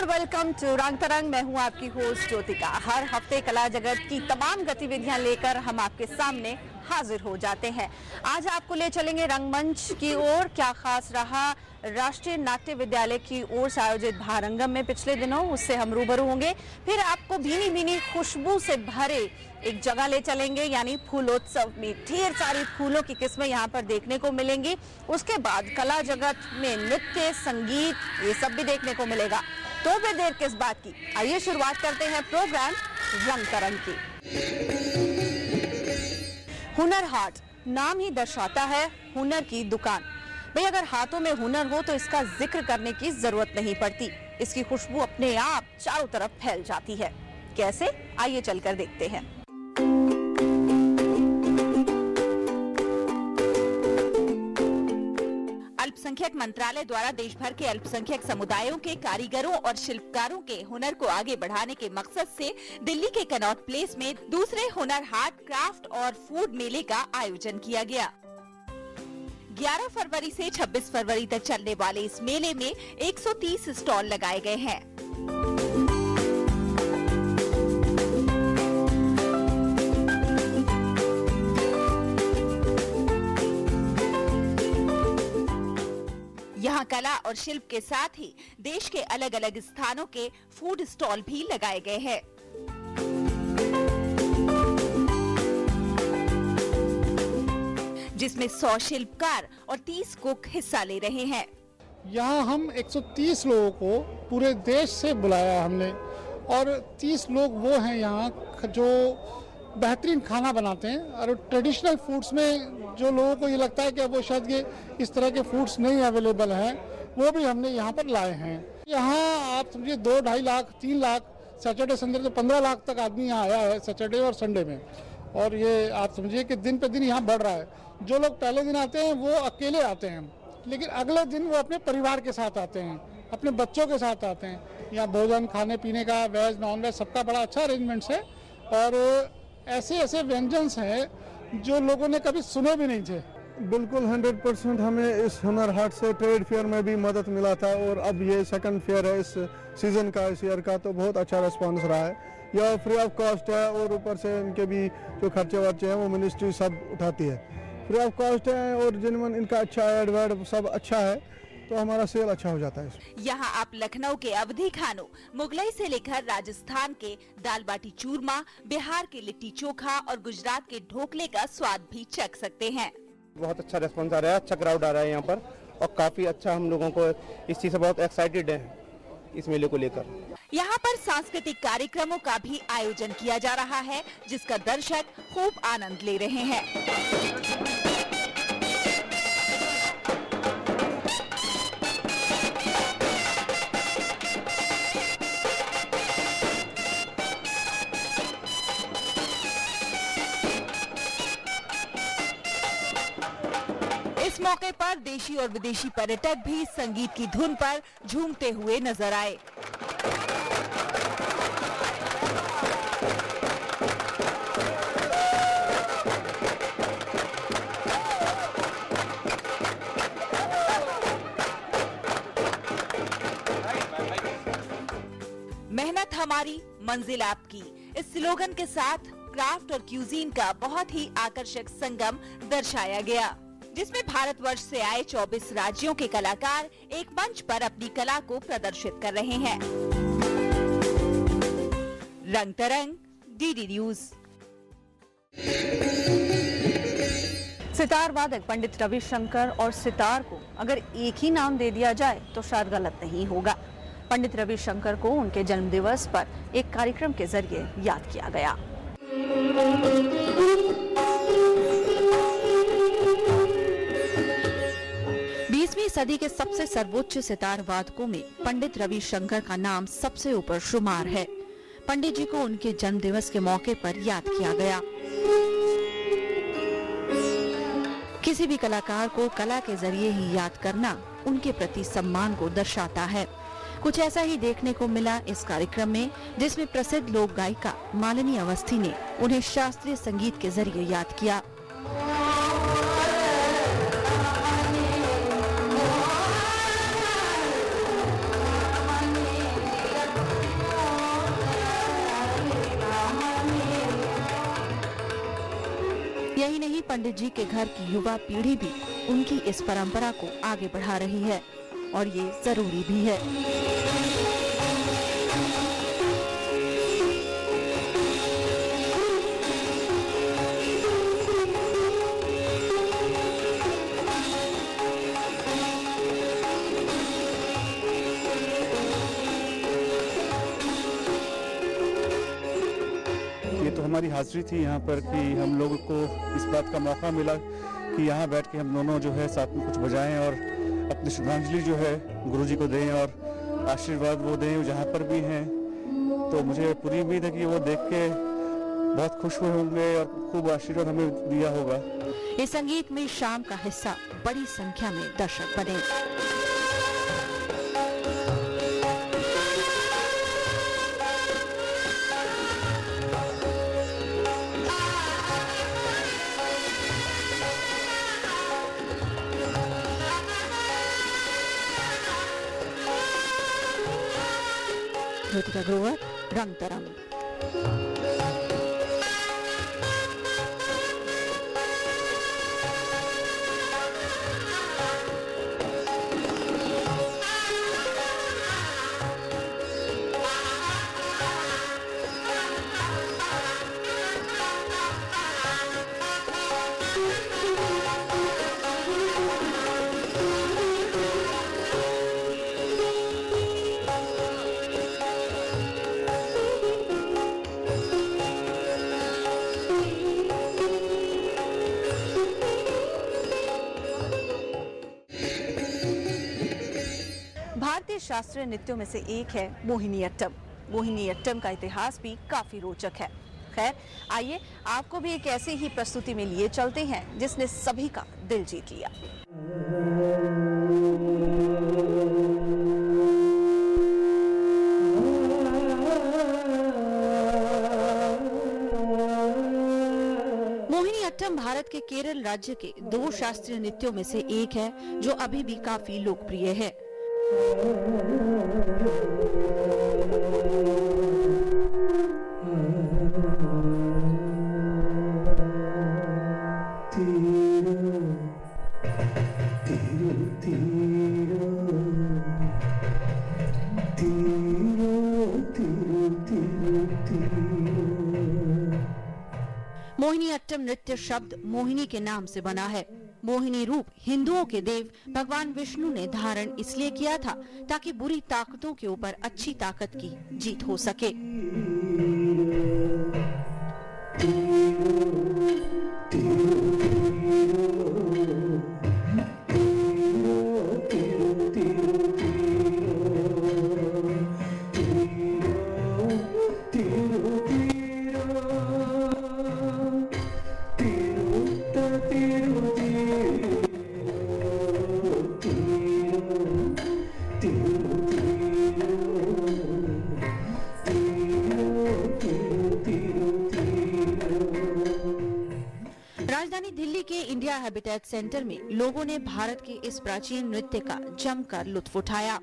Welcome to रंग तरंग। मैं हूं आपकी होस्ट ज्योतिका। हर हफ्ते कला जगत की तमाम गतिविधियां लेकर हम आपके सामने हाजिर हो जाते हैं। आज आपको ले चलेंगे रंगमंच की ओर। क्या खास रहा राष्ट्रीय नाट्य विद्यालय की ओर से आयोजित भारंगम में पिछले दिनों, उससे हम रूबरू होंगे। फिर आपको भीनी भीनी खुशबू से भरे एक जगह ले चलेंगे, यानी फूलोत्सव में ढेर सारी फूलों की किस्में यहाँ पर देखने को मिलेंगी। उसके बाद कला जगत में नृत्य, संगीत, ये सब भी देखने को मिलेगा। तो फिर देर किस बात की, आइए शुरुआत करते हैं प्रोग्राम रंग तरंग की। हुनर हाट नाम ही दर्शाता है हुनर की दुकान। भाई, अगर हाथों में हुनर हो तो इसका जिक्र करने की जरूरत नहीं पड़ती। इसकी खुशबू अपने आप चारों तरफ फैल जाती है। कैसे, आइए चलकर देखते हैं। अल्पसंख्यक मंत्रालय द्वारा देश भर के अल्पसंख्यक समुदायों के कारीगरों और शिल्पकारों के हुनर को आगे बढ़ाने के मकसद से दिल्ली के कनॉट प्लेस में दूसरे हुनर हाट, क्राफ्ट और फूड मेले का आयोजन किया गया। 11 फरवरी से 26 फरवरी तक चलने वाले इस मेले में 130 स्टॉल लगाए गए हैं। यहाँ कला और शिल्प के साथ ही देश के अलग अलग स्थानों के फूड स्टॉल भी लगाए गए हैं। जिसमें 100 शिल्पकार और 30 कुक हिस्सा ले रहे हैं। यहाँ हम 130 लोगों को पूरे देश से बुलाया हमने, और 30 लोग वो हैं यहाँ जो बेहतरीन खाना बनाते हैं। और ट्रेडिशनल फूड्स में जो लोगों को ये लगता है कि वो शायद ये इस तरह के फूड्स नहीं अवेलेबल हैं, वो भी हमने यहाँ पर लाए हैं। यहाँ आप समझिए 2-2.5 लाख, 3 लाख, सैटरडे संडे तो 15 लाख तक आदमी यहाँ आया है सैटरडे और संडे में। और ये आप समझिए कि दिन पे दिन यहाँ बढ़ रहा है। जो लोग पहले दिन आते हैं वो अकेले आते हैं, लेकिन अगले दिन वो अपने परिवार के साथ आते हैं, अपने बच्चों के साथ आते हैं। यहाँ भोजन, खाने पीने का, वेज नॉन वेज सबका बड़ा अच्छा अरेंजमेंट्स है। और ऐसे ऐसे व्यंजन हैं जो लोगों ने कभी सुने भी नहीं थे। बिल्कुल 100% हमें इस हुनर हाट से ट्रेड फेयर में भी मदद मिला था, और अब ये सेकंड फेयर है इस सीजन का, इस ईयर का, तो बहुत अच्छा रिस्पांस रहा है। यह फ्री ऑफ कॉस्ट है, और ऊपर से इनके भी जो खर्चे वर्चे हैं वो मिनिस्ट्री सब उठाती है। फ्री ऑफ कॉस्ट है, और जिनमें इनका अच्छा एड वेड सब अच्छा है, तो हमारा सेल अच्छा हो जाता है। यहाँ आप लखनऊ के अवधी खानों, मुगलई से लेकर राजस्थान के दाल बाटी चूरमा, बिहार के लिट्टी चोखा और गुजरात के ढोकले का स्वाद भी चख सकते हैं। बहुत अच्छा रिस्पॉन्स आ रहा है, अच्छा क्राउड आ रहा है यहाँ पर, और काफी अच्छा हम लोगों को इस चीज से बहुत एक्साइटेड है इस मेले को लेकर। यहाँ पर सांस्कृतिक कार्यक्रमों का भी आयोजन किया जा रहा है, जिसका दर्शक खूब आनंद ले रहे हैं। इस मौके पर देशी और विदेशी पर्यटक भी संगीत की धुन पर झूमते हुए नजर आए। मेहनत हमारी, मंजिल आपकी, इस स्लोगन के साथ क्राफ्ट और क्यूजीन का बहुत ही आकर्षक संगम दर्शाया गया, जिसमें भारतवर्ष से आए 24 राज्यों के कलाकार एक मंच पर अपनी कला को प्रदर्शित कर रहे हैं। रंग तरंग, डीडी न्यूज। सितार वादक पंडित रविशंकर और सितार को अगर एक ही नाम दे दिया जाए तो शायद गलत नहीं होगा। पंडित रविशंकर को उनके जन्मदिवस पर एक कार्यक्रम के जरिए याद किया गया। 20वीं सदी के सबसे सर्वोच्च सितार वादकों में पंडित रविशंकर का नाम सबसे ऊपर शुमार है। पंडित जी को उनके जन्मदिवस के मौके पर याद किया गया। किसी भी कलाकार को कला के जरिए ही याद करना उनके प्रति सम्मान को दर्शाता है। कुछ ऐसा ही देखने को मिला इस कार्यक्रम में, जिसमें प्रसिद्ध लोक गायिका मालिनी अवस्थी ने उन्हें शास्त्रीय संगीत के जरिए याद किया। यही नहीं, पंडित जी के घर की युवा पीढ़ी भी उनकी इस परंपरा को आगे बढ़ा रही है और ये जरूरी भी है। ये तो हमारी हाजिरी थी यहाँ पर कि हम लोगों को इस बात का मौका मिला कि यहाँ बैठ के हम दोनों जो है साथ में कुछ बजाएं और अपनी श्रद्धांजलि जो है गुरुजी को दें और आशीर्वाद वो दें जहाँ पर भी हैं। तो मुझे पूरी उम्मीद है कि वो देख के बहुत खुश हुए होंगे और खूब आशीर्वाद हमें दिया होगा। इस संगीत में शाम का हिस्सा बड़ी संख्या में दर्शक बने। ज्योतिका ग्रोवर, रंग तरंग। भारतीय शास्त्रीय नृत्यों में से एक है मोहिनीअट्टम। मोहिनीअट्टम का इतिहास भी काफी रोचक है। खैर, आइए आपको भी एक ऐसी ही प्रस्तुति में लिए चलते हैं जिसने सभी का दिल जीत लिया। मोहिनीअट्टम भारत के केरल राज्य के 2 शास्त्रीय नृत्यों में से एक है जो अभी भी काफी लोकप्रिय है। मोहिनीअट्टम नृत्य शब्द मोहिनी के नाम से बना है। मोहिनी रूप हिंदुओं के देव भगवान विष्णु ने धारण इसलिए किया था ताकि बुरी ताकतों के ऊपर अच्छी ताकत की जीत हो सके। राजधानी दिल्ली के इंडिया हैबिटेट सेंटर में लोगों ने भारत के इस प्राचीन नृत्य का जमकर लुत्फ उठाया।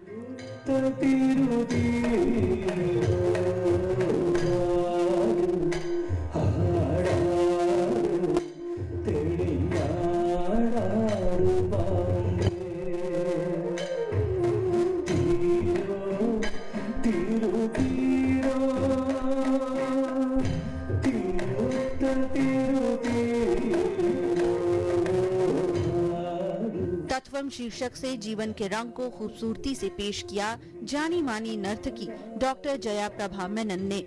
तत्वम शीर्षक से जीवन के रंग को खूबसूरती से पेश किया जानी मानी नर्तकी डॉक्टर जया प्रभा मेनन ने।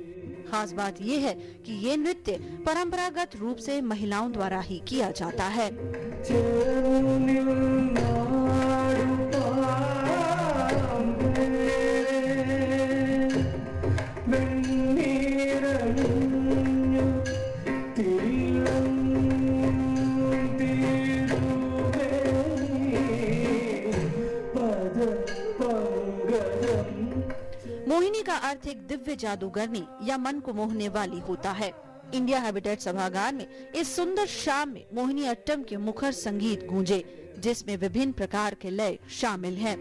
खास बात यह है कि ये नृत्य परंपरागत रूप से महिलाओं द्वारा ही किया जाता है। मोहिनी का अर्थ एक दिव्य जादूगरनी या मन को मोहने वाली होता है। इंडिया हैबिटेट सभागार में इस सुंदर शाम में मोहिनी अट्टम के मुखर संगीत गूंजे, जिसमें विभिन्न प्रकार के लय शामिल हैं।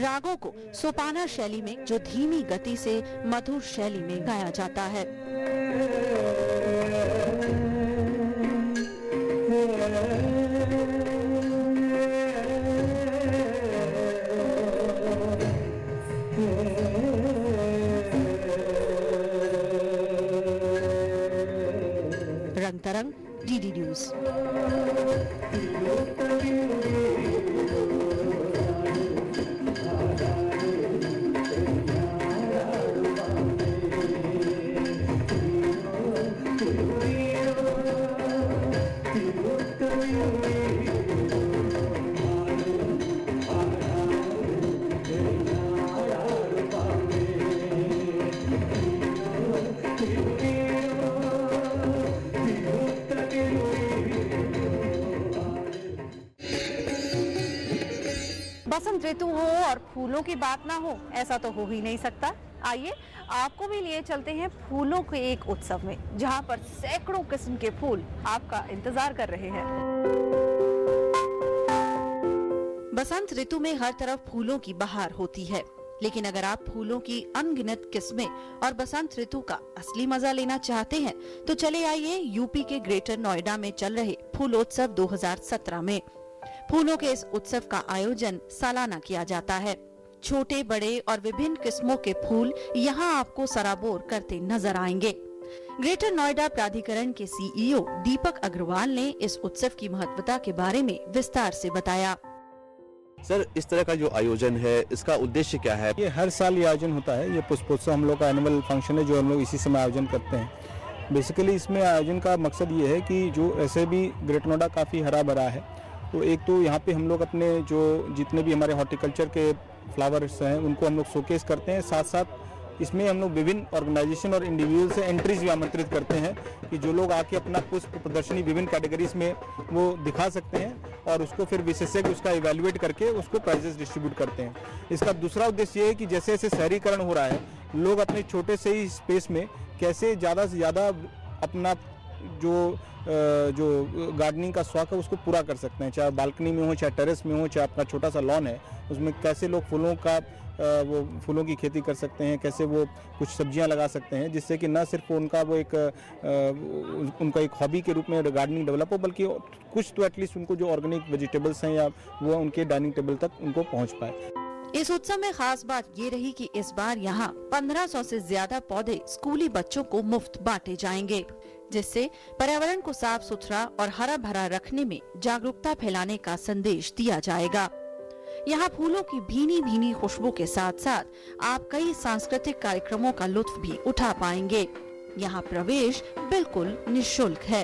रागों को सोपाना शैली में, जो धीमी गति से मधुर शैली में गाया जाता है। रंग तरंग, डीडी न्यूज। बसंत ऋतु हो और फूलों की बात ना हो, ऐसा तो हो ही नहीं सकता। आइए आपको भी लिए चलते हैं फूलों के एक उत्सव में, जहां पर सैकड़ों किस्म के फूल आपका इंतजार कर रहे हैं। बसंत ऋतु में हर तरफ फूलों की बहार होती है, लेकिन अगर आप फूलों की अनगिनत किस्में और बसंत ऋतु का असली मजा लेना चाहते हैं तो चले आइए यूपी के ग्रेटर नोएडा में चल रहे फूलोत्सव 2017 में। फूलों के इस उत्सव का आयोजन सालाना किया जाता है। छोटे बड़े और विभिन्न किस्मों के फूल यहाँ आपको सराबोर करते नजर आएंगे। ग्रेटर नोएडा प्राधिकरण के सीईओ दीपक अग्रवाल ने इस उत्सव की महत्वता के बारे में विस्तार से बताया। सर, इस तरह का जो आयोजन है, इसका उद्देश्य क्या है? ये हर साल ये आयोजन होता है। ये पुष्पोत्सव हम लोग का एनुअल फंक्शन है, जो हम लोग इसी समय आयोजन करते हैं। बेसिकली इसमें आयोजन का मकसद ये है कि जो ऐसे भी ग्रेटर नोएडा काफ़ी हरा भरा है, तो एक तो यहाँ पे हम लोग अपने जो जितने भी हमारे हॉर्टिकल्चर के फ्लावर्स हैं उनको हम लोग शोकेस करते हैं। साथ साथ इसमें हम लोग विभिन्न ऑर्गेनाइजेशन और इंडिविजुअल से एंट्रीज भी आमंत्रित करते हैं कि जो लोग आके अपना पुष्प प्रदर्शनी विभिन्न कैटेगरीज में वो दिखा सकते हैं और उसको फिर विशेषज्ञ उसका इवैल्यूएट करके उसको प्राइजेस डिस्ट्रीब्यूट करते हैं। इसका दूसरा उद्देश्य ये है कि जैसे जैसे शहरीकरण हो रहा है, लोग अपने छोटे से ही स्पेस में कैसे ज़्यादा से ज़्यादा अपना जो गार्डनिंग का शौक है उसको पूरा कर सकते हैं, चाहे बालकनी में हो, चाहे टेरेस में हो, चाहे अपना छोटा सा लॉन है उसमें कैसे लोग फूलों का वो फूलों की खेती कर सकते हैं, कैसे वो कुछ सब्जियां लगा सकते हैं, जिससे कि न सिर्फ उनका वो एक उनका एक हॉबी के रूप में गार्डनिंग डेवलप हो, बल्कि कुछ तो एटलीस्ट उनको जो ऑर्गेनिक वेजिटेबल्स हैं या वो उनके डाइनिंग टेबल तक उनको पहुँच पाए। इस उत्सव में खास बात ये रही कि इस बार यहाँ 1500 से ज्यादा पौधे स्कूली बच्चों को मुफ्त बांटे जाएंगे, जिससे पर्यावरण को साफ सुथरा और हरा भरा रखने में जागरूकता फैलाने का संदेश दिया जाएगा। यहाँ फूलों की भीनी भीनी खुशबू के साथ साथ आप कई सांस्कृतिक कार्यक्रमों का लुत्फ भी उठा पाएंगे। यहाँ प्रवेश बिल्कुल निःशुल्क है।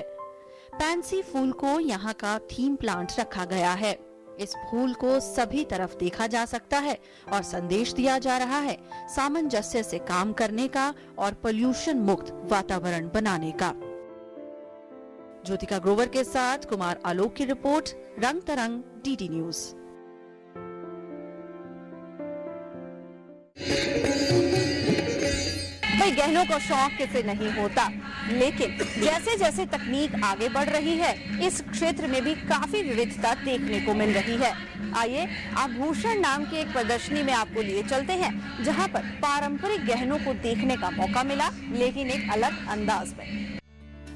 पैंसी फूल को यहाँ का थीम प्लांट रखा गया है। इस फूल को सभी तरफ देखा जा सकता है और संदेश दिया जा रहा है सामंजस्य से काम करने का और पोल्यूशन मुक्त वातावरण बनाने का। ज्योतिका ग्रोवर के साथ कुमार आलोक की रिपोर्ट, रंग तरंग, डीडी न्यूज। भाई गहनों का शौक किसे नहीं होता, लेकिन जैसे जैसे तकनीक आगे बढ़ रही है इस क्षेत्र में भी काफी विविधता देखने को मिल रही है। आइए आभूषण नाम की एक प्रदर्शनी में आपको लिए चलते हैं, जहां पर पारंपरिक गहनों को देखने का मौका मिला, लेकिन एक अलग अंदाज में।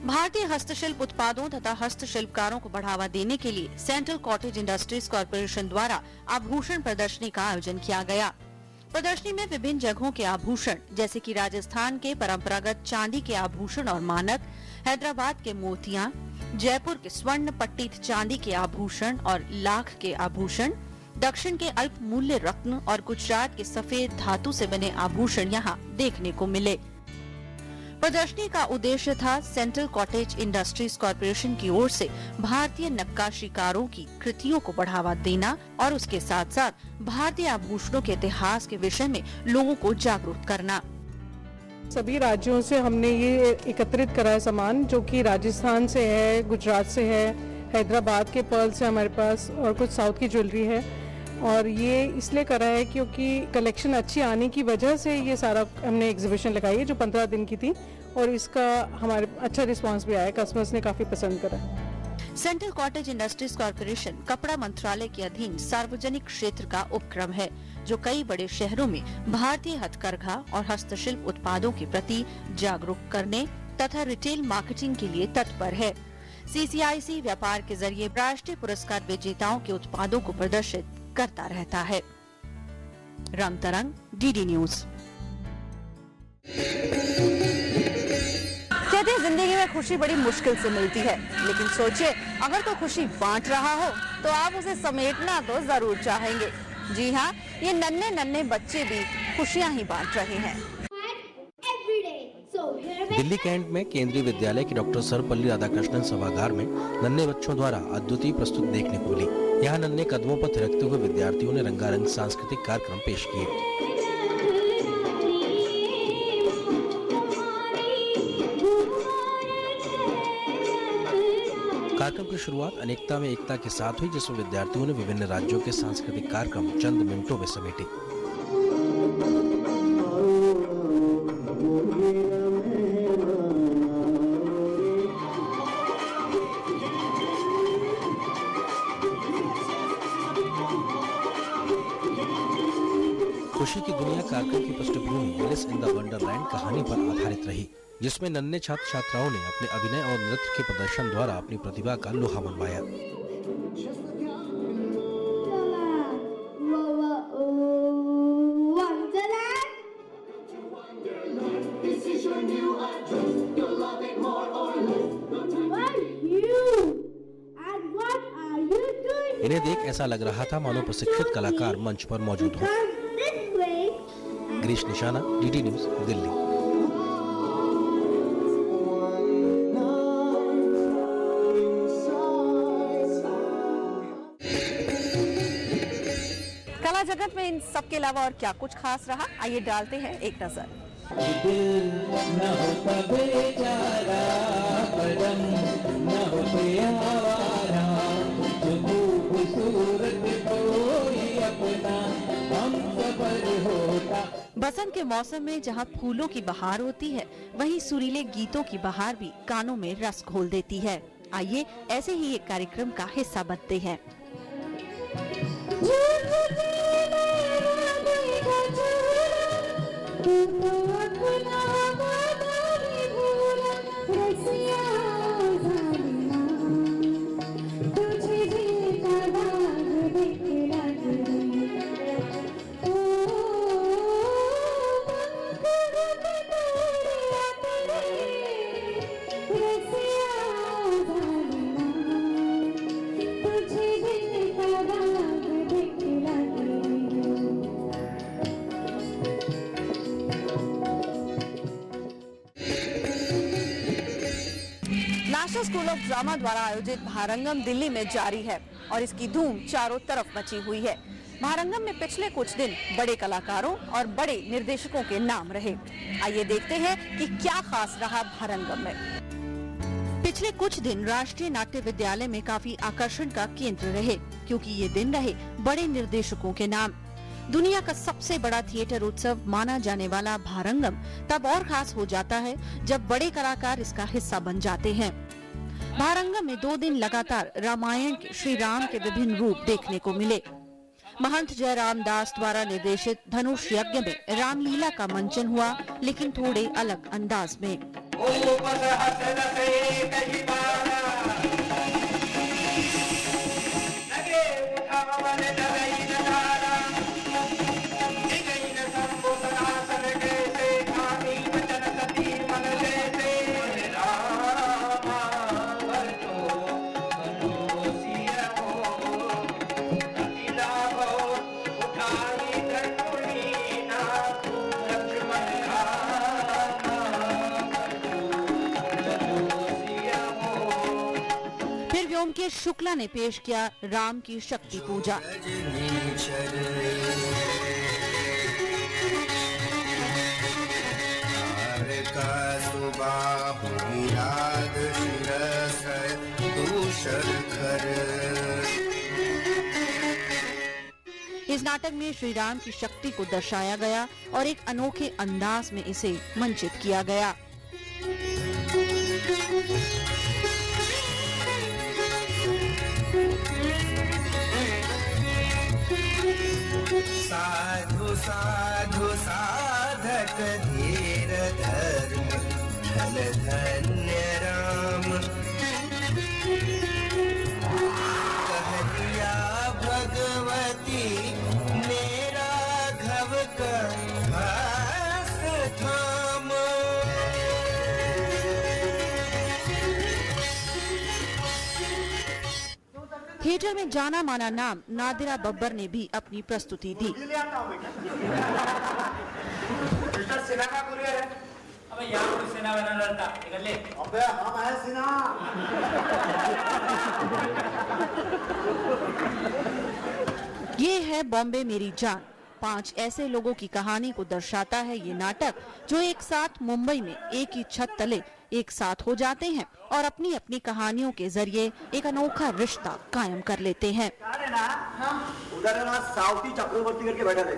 भारतीय हस्तशिल्प उत्पादों तथा हस्तशिल्पकारों को बढ़ावा देने के लिए सेंट्रल कॉटेज इंडस्ट्रीज कॉर्पोरेशन द्वारा आभूषण प्रदर्शनी का आयोजन किया गया। प्रदर्शनी में विभिन्न जगहों के आभूषण जैसे कि राजस्थान के परंपरागत चांदी के आभूषण और मानक, हैदराबाद के मोतियां, जयपुर के स्वर्ण पट्टित चांदी के आभूषण और लाख के आभूषण, दक्षिण के अल्प मूल्य रत्न और गुजरात के सफेद धातु से बने आभूषण यहाँ देखने को मिले। प्रदर्शनी का उद्देश्य था सेंट्रल कॉटेज इंडस्ट्रीज कॉरपोरेशन की ओर से भारतीय नक्काशीकारों की कृतियों को बढ़ावा देना और उसके साथ साथ भारतीय आभूषणों के इतिहास के विषय में लोगों को जागरूक करना। सभी राज्यों से हमने ये एकत्रित करा है सामान, जो कि राजस्थान से है, गुजरात से है, हैदराबाद के पर्ल से हमारे पास और कुछ साउथ की ज्वेलरी है। और ये इसलिए करा है क्योंकि कलेक्शन अच्छी आने की वजह से ये सारा हमने एग्जीबिशन लगाई है, जो 15 दिन की थी, और इसका हमारे अच्छा रिस्पांस भी आया, कस्टमर्स ने काफी पसंद करा। सेंट्रल कॉटेज इंडस्ट्रीज कॉरपोरेशन कपड़ा मंत्रालय के अधीन सार्वजनिक क्षेत्र का उपक्रम है, जो कई बड़े शहरों में भारतीय हथकरघा और हस्तशिल्प उत्पादों के प्रति जागरूक करने तथा रिटेल मार्केटिंग के लिए तत्पर है। CCIC व्यापार के जरिए राष्ट्रीय पुरस्कार विजेताओं के उत्पादों को प्रदर्शित करता रहता है। रंग तरंग, DD न्यूज। कहते हैं जिंदगी में खुशी बड़ी मुश्किल से मिलती है, लेकिन सोचिए अगर तो खुशी बांट रहा हो तो आप उसे समेटना तो जरूर चाहेंगे। जी हाँ, ये नन्हे नन्हे बच्चे भी खुशियाँ ही बांट रहे हैं। दिल्ली कैंट में केंद्रीय विद्यालय के डॉक्टर सर्वपल्ली राधाकृष्णन सभागार में नन्हे बच्चों द्वारा अद्वितीय प्रस्तुति देखने को मिली। यहाँ नन्हे कदमों पर थिरकते हुए विद्यार्थियों ने रंगारंग सांस्कृतिक कार्यक्रम पेश किए। कार्यक्रम की शुरुआत अनेकता में एकता के साथ हुई, जिसमें विद्यार्थियों ने विभिन्न राज्यों के सांस्कृतिक कार्यक्रम चंद मिनटों में समेटे। खुशी की दुनिया कार्यक्रम की पृष्ठभूमि एलिस इन द वंडरलैंड कहानी पर आधारित रही, जिसमें नन्हे छात्र छात्राओं ने अपने अभिनय और नृत्य के प्रदर्शन द्वारा अपनी प्रतिभा का लोहा मनवाया। इन्हें देख ऐसा लग रहा था मानो प्रशिक्षित कलाकार मंच पर मौजूद हो। गिरीश निशाना, DD न्यूज, दिल्ली। कला जगत में इन सब के अलावा और क्या कुछ खास रहा, आइए डालते हैं एक नजर। बसंत के मौसम में जहाँ फूलों की बहार होती है, वहीं सुरीले गीतों की बहार भी कानों में रस घोल देती है। आइए ऐसे ही एक कार्यक्रम का हिस्सा बनते हैं। नेशनल स्कूल ऑफ ड्रामा द्वारा आयोजित भारंगम दिल्ली में जारी है और इसकी धूम चारों तरफ मची हुई है। भारंगम में पिछले कुछ दिन बड़े कलाकारों और बड़े निर्देशकों के नाम रहे। आइए देखते हैं कि क्या खास रहा भारंगम में। पिछले कुछ दिन राष्ट्रीय नाट्य विद्यालय में काफी आकर्षण का केंद्र रहे, क्योंकि ये दिन रहे बड़े निर्देशकों के नाम। दुनिया का सबसे बड़ा थिएटर उत्सव माना जाने वाला भारंगम तब और खास हो जाता है जब बड़े कलाकार इसका हिस्सा बन जाते हैं। भारंगम में 2 दिन लगातार रामायण के श्री राम के विभिन्न रूप देखने को मिले। महंत जयराम दास द्वारा निर्देशित धनुष यज्ञ में रामलीला का मंचन हुआ, लेकिन थोड़े अलग अंदाज में। के शुक्ला ने पेश किया राम की शक्ति पूजा। इस नाटक में श्री राम की शक्ति को दर्शाया गया और एक अनोखे अंदाज में इसे मंचित किया गया। साधु साधु साधक धीर धर्म धन धन्य राम कहलिया भगवती मेरा घव कर थाम। थिएटर में जाना माना नाम नादिरा बब्बर ने भी अपनी प्रस्तुति दी। ये है बॉम्बे मेरी जान। 5 ऐसे लोगों की कहानी को दर्शाता है ये नाटक जो एक साथ मुंबई में एक ही छत तले एक साथ हो जाते हैं और अपनी अपनी कहानियों के जरिए एक अनोखा रिश्ता कायम कर लेते हैं। उधर ना साउथी चक्रवर्ती करके बैठा थे।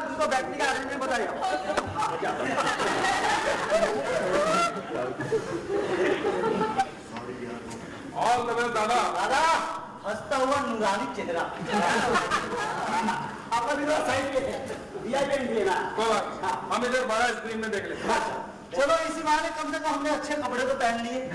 उसको बैठने का अरेंजमेंट बताइए। दादा हंसता हुआ नूरानी चेहरा। आपका भी साइड पे वीआईपी लेना। हम इधर बड़ा स्क्रीन में देख लेते हैं। चलो इसी बहाने कम से कम हमने अच्छे कपड़े तो पहन लिए।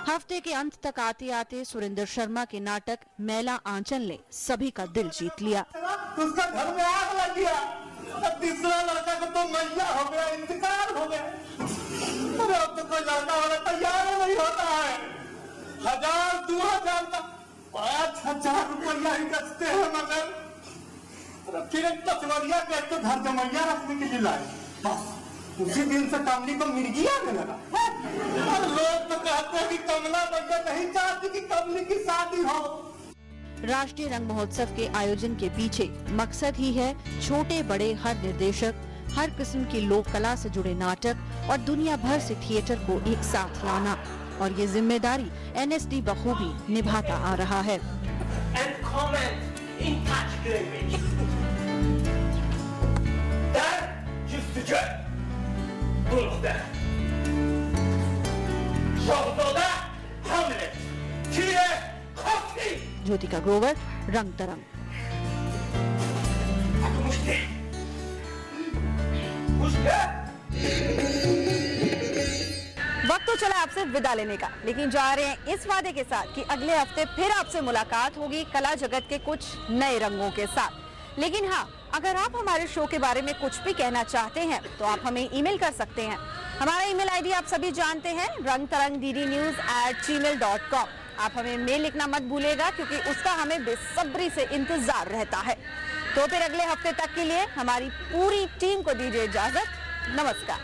हफ्ते के अंत तक आते आते सुरेंद्र शर्मा के नाटक मैला आंचल ने सभी का दिल जीत लिया। उसका घर में आग लग गया। अब तीसरा लड़का को तो मैया हो गया, इंतकाल हो गया। अरे अब तो कोई लड़का वाला तैयार नहीं होता है। 1000 2000 तक 5000 रुपया ही बचते हैं मगर फिर एक तस्वरिया के तो घर जमैया रखने के लिए लाए। बस उसी दिन से कमली को मिर्गी आने लगा। और लोग तो कहते हैं कि कमला मैया नहीं चाहती कि कमली की शादी हो। राष्ट्रीय रंग महोत्सव के आयोजन के पीछे मकसद ही है छोटे बड़े हर निर्देशक, हर किस्म की लोक कला से जुड़े नाटक और दुनिया भर से थिएटर को एक साथ लाना, और ये जिम्मेदारी NSD बखूबी निभाता आ रहा है। ज्योतिका ग्रोवर, रंग तरंग। वक्त तो चला आपसे विदा लेने का, लेकिन जा रहे हैं इस वादे के साथ कि अगले हफ्ते फिर आपसे मुलाकात होगी कला जगत के कुछ नए रंगों के साथ। लेकिन हाँ, अगर आप हमारे शो के बारे में कुछ भी कहना चाहते हैं तो आप हमें ईमेल कर सकते हैं। हमारा ईमेल आईडी आप सभी जानते हैं, rangtarangddnews@gmail.com। आप हमें मेल लिखना मत भूलेगा क्योंकि उसका हमें बेसब्री से इंतजार रहता है। तो फिर अगले हफ्ते तक के लिए हमारी पूरी टीम को दीजिए इजाजत। नमस्कार।